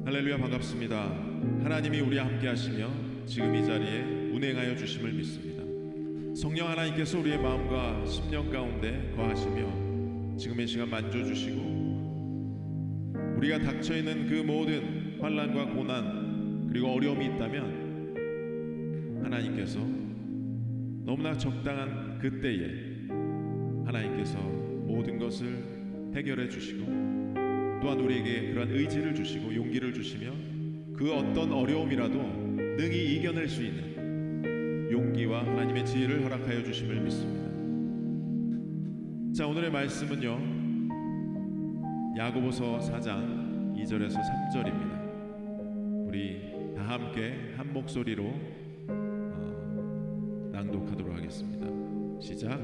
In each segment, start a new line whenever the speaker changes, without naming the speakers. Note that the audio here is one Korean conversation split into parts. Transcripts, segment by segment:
할렐루야, 반갑습니다. 하나님이 우리와 함께 하시며 지금 이 자리에 운행하여 주심을 믿습니다. 성령 하나님께서 우리의 마음과 심령 가운데 거하시며 지금의 시간 만져주시고 우리가 닥쳐있는 그 모든 환난과 고난 그리고 어려움이 있다면 하나님께서 너무나 적당한 그때에 하나님께서 모든 것을 해결해 주시고 또한 우리에게 그러한 의지를 주시고 용기를 주시며 그 어떤 어려움이라도 능히 이겨낼 수 있는 용기와 하나님의 지혜를 허락하여 주심을 믿습니다. 자, 오늘의 말씀은요, 야고보서 4장 2절에서 3절입니다. 우리 다 함께 한 목소리로 낭독하도록 하겠습니다. 시작.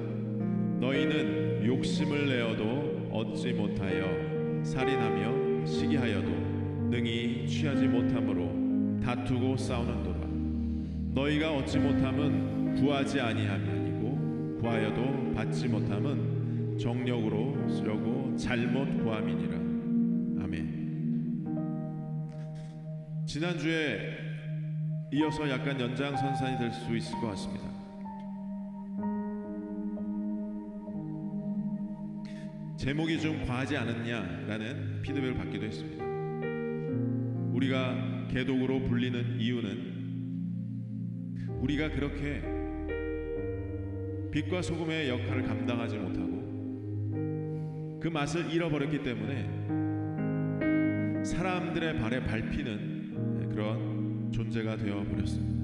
너희는 욕심을 내어도 얻지 못하여 살인하며 시기하여도 능히 취하지 못함으로 다투고 싸우는도다. 너희가 얻지 못함은 구하지 아니함이 아니고 구하여도 받지 못함은 정력으로 쓰려고 잘못 구함이니라. 아멘. 지난주에 이어서 약간 연장선상이 될 수 있을 것 같습니다. 제목이 좀 과하지 않았냐라는 피드백을 받기도 했습니다. 우리가 개독으로 불리는 이유는 우리가 그렇게 빛과 소금의 역할을 감당하지 못하고 그 맛을 잃어버렸기 때문에 사람들의 발에 밟히는 그런 존재가 되어버렸습니다.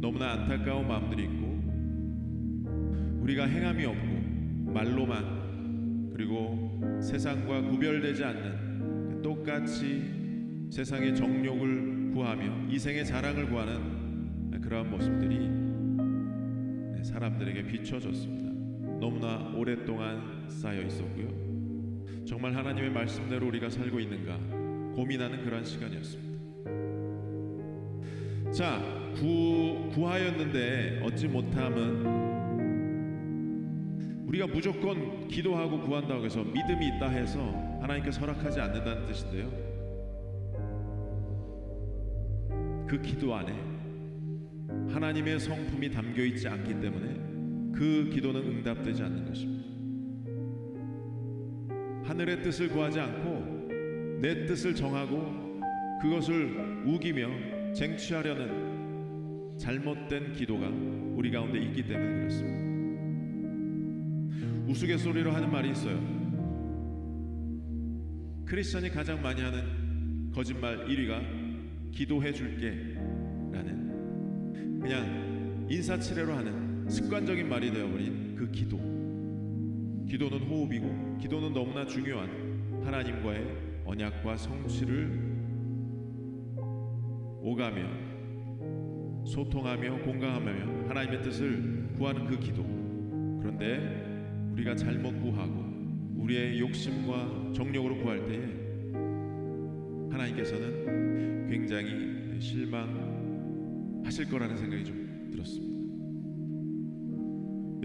너무나 안타까운 마음들이 있고 우리가 행함이 없고 말로만 그리고 세상과 구별되지 않는 똑같이 세상의 정욕을 구하며 이생의 자랑을 구하는 그러한 모습들이 사람들에게 비춰졌습니다. 너무나 오랫동안 쌓여 있었고요. 정말 하나님의 말씀대로 우리가 살고 있는가 고민하는 그러한 시간이었습니다. 자, 구하였는데 얻지 못함은 우리가 무조건 기도하고 구한다고 해서 믿음이 있다 해서 하나님께서 허락하지 않는다는 뜻인데요, 그 기도 안에 하나님의 성품이 담겨있지 않기 때문에 그 기도는 응답되지 않는 것입니다. 하늘의 뜻을 구하지 않고 내 뜻을 정하고 그것을 우기며 쟁취하려는 잘못된 기도가 우리 가운데 있기 때문에 그렇습니다. 우스갯소리로 하는 말이 있어요. 크리스천이 가장 많이 하는 거짓말 1위가 기도해 줄게 라는 그냥 인사치레로 하는 습관적인 말이 되어버린 그 기도. 기도는 호흡이고 기도는 너무나 중요한 하나님과의 언약과 성취를 오가며 소통하며 공감하며 하나님의 뜻을 구하는 그 기도. 그런데 우리가 잘못 구하고 우리의 욕심과 정욕으로 구할 때에 하나님께서는 굉장히 실망하실 거라는 생각이 좀 들었습니다.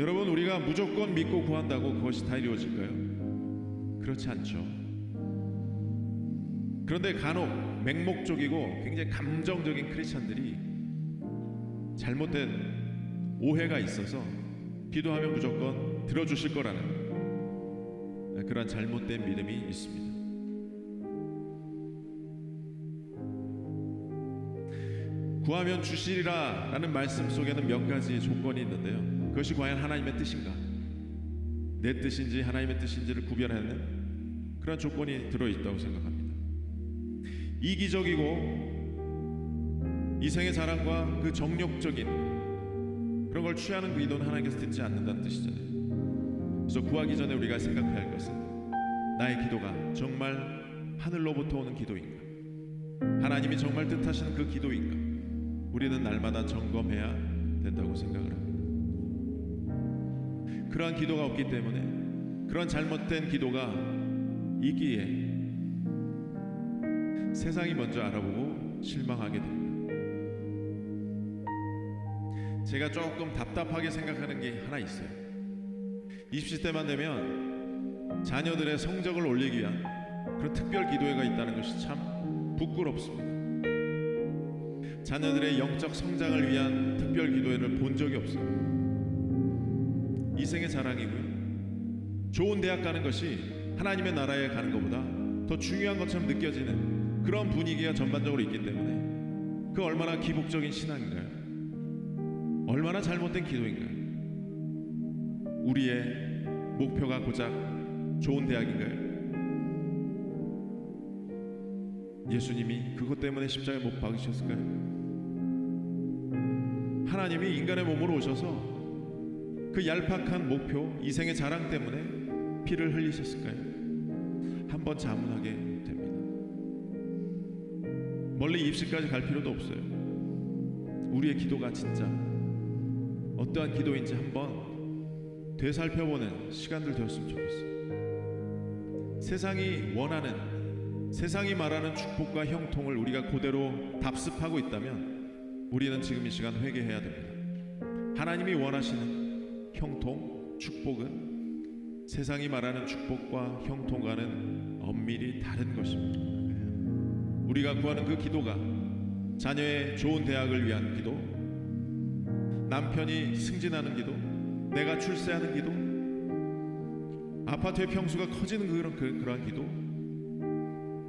여러분, 우리가 무조건 믿고 구한다고 그것이 다 이루어질까요? 그렇지 않죠. 그런데 간혹 맹목적이고 굉장히 감정적인 크리스천들이 잘못된 오해가 있어서 기도하면 무조건 들어주실 거라는 그런 잘못된 믿음이 있습니다. 구하면 주시리라 라는 말씀 속에는 몇 가지 조건이 있는데요, 그것이 과연 하나님의 뜻인가, 내 뜻인지 하나님의 뜻인지를 구별하는 그런 조건이 들어있다고 생각합니다. 이기적이고 이생의 자랑과 그 정욕적인 그런 걸 취하는 그 기도는 하나님께서 듣지 않는다는 뜻이잖아요. 그래서 구하기 전에 우리가 생각해야 할 것은 나의 기도가 정말 하늘로부터 오는 기도인가, 하나님이 정말 뜻하시는 그 기도인가, 우리는 날마다 점검해야 된다고 생각을 합니다. 그러한 기도가 없기 때문에 그런 잘못된 기도가 있기에 세상이 먼저 알아보고 실망하게 됩니다. 제가 조금 답답하게 생각하는 게 하나 있어요. 20대 때만 되면 자녀들의 성적을 올리기 위한 그런 특별 기도회가 있다는 것이 참 부끄럽습니다. 자녀들의 영적 성장을 위한 특별 기도회를 본 적이 없어요. 이생의 자랑이고요. 좋은 대학 가는 것이 하나님의 나라에 가는 것보다 더 중요한 것처럼 느껴지는 그런 분위기가 전반적으로 있기 때문에 그 얼마나 기복적인 신앙인가요? 얼마나 잘못된 기도인가요? 우리의 목표가 고작 좋은 대학인가요? 예수님이 그것 때문에 십자가에 못 박으셨을까요? 하나님이 인간의 몸으로 오셔서 그 얄팍한 목표, 이생의 자랑 때문에 피를 흘리셨을까요? 한번 자문하게 됩니다. 멀리 입시까지 갈 필요도 없어요. 우리의 기도가 진짜 어떠한 기도인지 한번 되살펴보는 시간들 되었으면 좋겠어요. 세상이 원하는, 세상이 말하는 축복과 형통을 우리가 그대로 답습하고 있다면 우리는 지금 이 시간 회개해야 됩니다. 하나님이 원하시는 형통, 축복은 세상이 말하는 축복과 형통과는 엄밀히 다른 것입니다. 우리가 구하는 그 기도가 자녀의 좋은 대학을 위한 기도, 남편이 승진하는 기도, 내가 출세하는 기도, 아파트의 평수가 커지는 그러한 기도,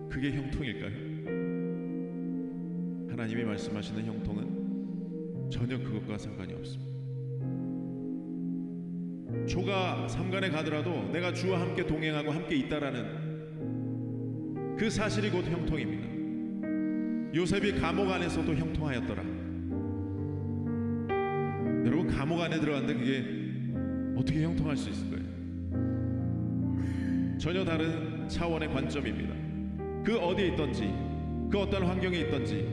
그게 형통일까요? 하나님이 말씀하시는 형통은 전혀 그것과 상관이 없습니다. 조가 삼간에 가더라도 내가 주와 함께 동행하고 함께 있다라는 그 사실이 곧 형통입니다. 요셉이 감옥 안에서도 형통하였더라. 여러분, 감옥 안에 들어갔는데 그게 어떻게 형통할 수 있을 거예요? 전혀 다른 차원의 관점입니다. 그 어디에 있든지, 그 어떤 환경에 있든지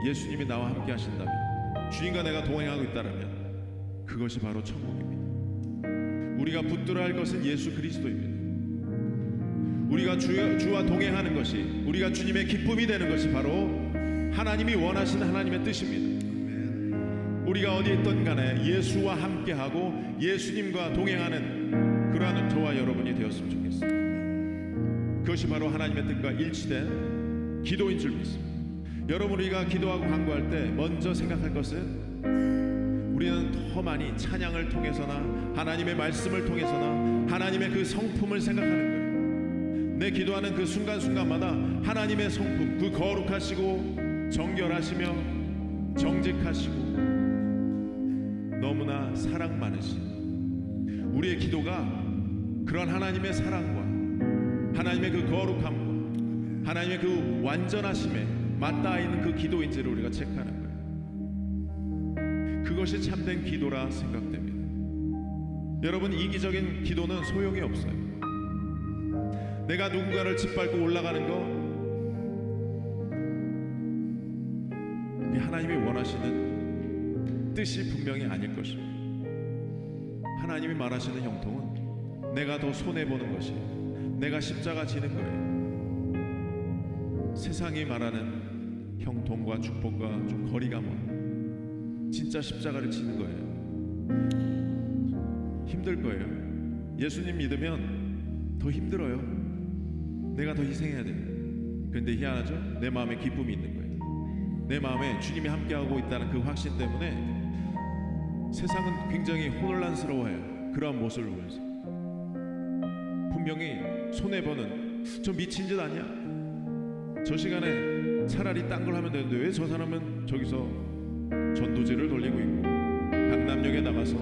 예수님이 나와 함께 하신다면, 주님과 내가 동행하고 있다면 그것이 바로 천국입니다. 우리가 붙들어야 할 것은 예수 그리스도입니다. 우리가 주와 동행하는 것이, 우리가 주님의 기쁨이 되는 것이 바로 하나님이 원하시는 하나님의 뜻입니다. 우리가 어디에 있든 간에 예수와 함께하고 예수님과 동행하는 그러한 저와 여러분이 되었으면 좋겠습니다. 그것이 바로 하나님의 뜻과 일치된 기도인 줄 믿습니다. 여러분, 우리가 기도하고 간구할 때 먼저 생각할 것은 우리는 더 많이 찬양을 통해서나 하나님의 말씀을 통해서나 하나님의 그 성품을 생각하는 거예요. 내 기도하는 그 순간순간마다 하나님의 성품, 그 거룩하시고 정결하시며 정직하시고 너무나 사랑 많으신 우리의 기도가 그런 하나님의 사랑과 하나님의 그 거룩함과 하나님의 그 완전하심에 맞닿아 있는 그 기도인지를 우리가 체크하는 거예요. 그것이 참된 기도라 생각됩니다. 여러분, 이기적인 기도는 소용이 없어요. 내가 누군가를 짓밟고 올라가는 거, 하나님이 원하시는 뜻이 분명히 아닐 것입니다. 하나님이 말하시는 형통은 내가 더 손해보는 것이, 내가 십자가 지는 거예요. 세상이 말하는 형통과 축복과 좀 거리가 먼 진짜 십자가를 지는 거예요. 힘들 거예요. 예수님 믿으면 더 힘들어요. 내가 더 희생해야 돼요. 그런데 희한하죠? 내 마음에 기쁨이 있는 거예요. 내 마음에 주님이 함께하고 있다는 그 확신 때문에 세상은 굉장히 혼란스러워해요. 그러한 모습을 보면서 분명히 손해보는, 저 미친 짓 아니야? 저 시간에 차라리 딴 걸 하면 되는데 왜 저 사람은 저기서 전도제를 돌리고 있고 강남역에 나가서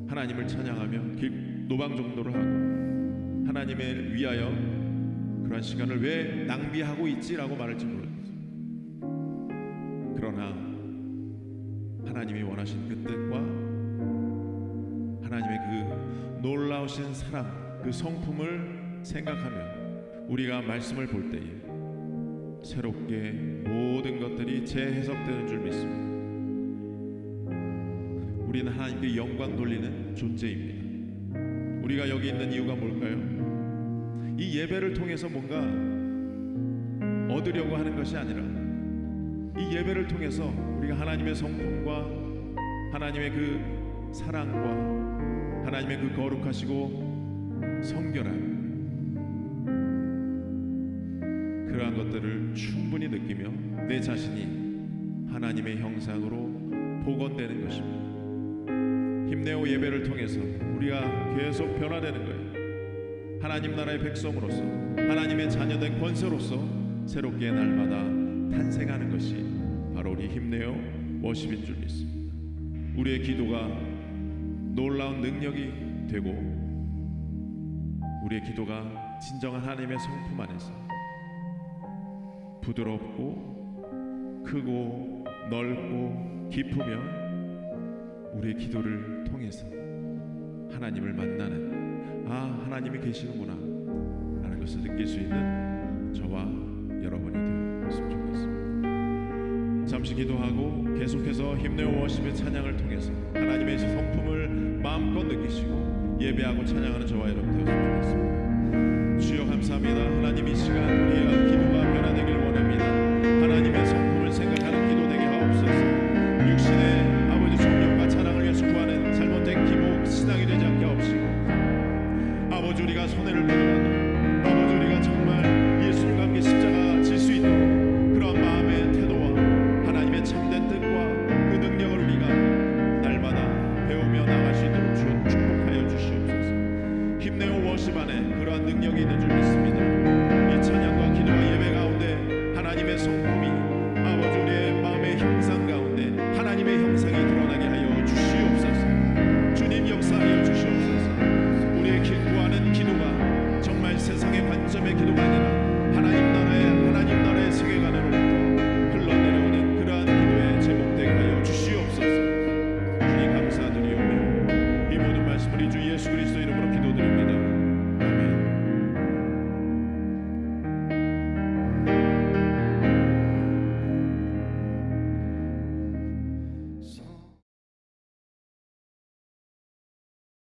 하나님을 찬양하며 노방정도를 하고 하나님을 위하여 그러한 시간을 왜 낭비하고 있지라고 말할지 모르겠어요. 그러나 하나님이 원하신 그 뜻과 하나님의 그 놀라우신 사랑, 그 성품을 생각하며 우리가 말씀을 볼 때에 새롭게 모든 것들이 재해석되는 줄 믿습니다. 우리는 하나님께 영광 돌리는 존재입니다. 우리가 여기 있는 이유가 뭘까요? 이 예배를 통해서 뭔가 얻으려고 하는 것이 아니라 이 예배를 통해서 우리가 하나님의 성품과 하나님의 그 사랑과 하나님의 그 거룩하시고 성결한 그러한 것들을 충분히 느끼며 내 자신이 하나님의 형상으로 복원되는 것입니다. 힘내어 예배를 통해서 우리가 계속 변화되는 거예요. 하나님 나라의 백성으로서, 하나님의 자녀된 권세로서 새롭게 날마다 탄생하는 것이 바로 우리 힘내어 워십인 줄 믿습니다. 우리의 기도가 놀라운 능력이 되고 우리의 기도가 진정한 하나님의 성품 안에서 부드럽고 크고 넓고 깊으며 우리의 기도를 통해서 하나님을 만나는, 하나님이 계시는구나 라는 것을 느낄 수 있는 저와 여러분이 되었으면 좋겠습니다. 잠시 기도하고 계속해서 힘내어 워십의 찬양을 통해서 하나님의 성품을 마음껏 느끼시고 예배하고 찬양하는 저와 여러분 되었으면 좋겠습니다. 주여 감사합니다. 하나님 이 시간 우리의 기도가 변화되길 원합니다. 하나님의 성품을 생각하는 기도 되게 하옵소서. 육신의 아버지 정욕과 자랑을 위해서 구하는 잘못된 기복 신앙이 되지 않게 하옵시고, 아버지 우리가 손해를 보더라도 아버지 우리가 정말 예수님과 함께 십자가 질 수 있도록 그런 마음의 태도와 하나님의 참된 뜻과 그 능력을 우리가 날마다 배우며 나갈 수 있도록 주 축복하여 주시옵소서. 힘내어 워십 안에 그러한 능력이 있는 줄 믿습니다. 이 찬양과 기도와 예배 가운데 하나님의 성품이 아버지 우리의 마음의 형상 가운데 하나님의 형상이 드러나게 하여 주시옵소서. 주님 역사하여 주시옵소서. 우리의 구하는 기도가 정말 세상의 관점의 기도가 아니라 하나님 나라의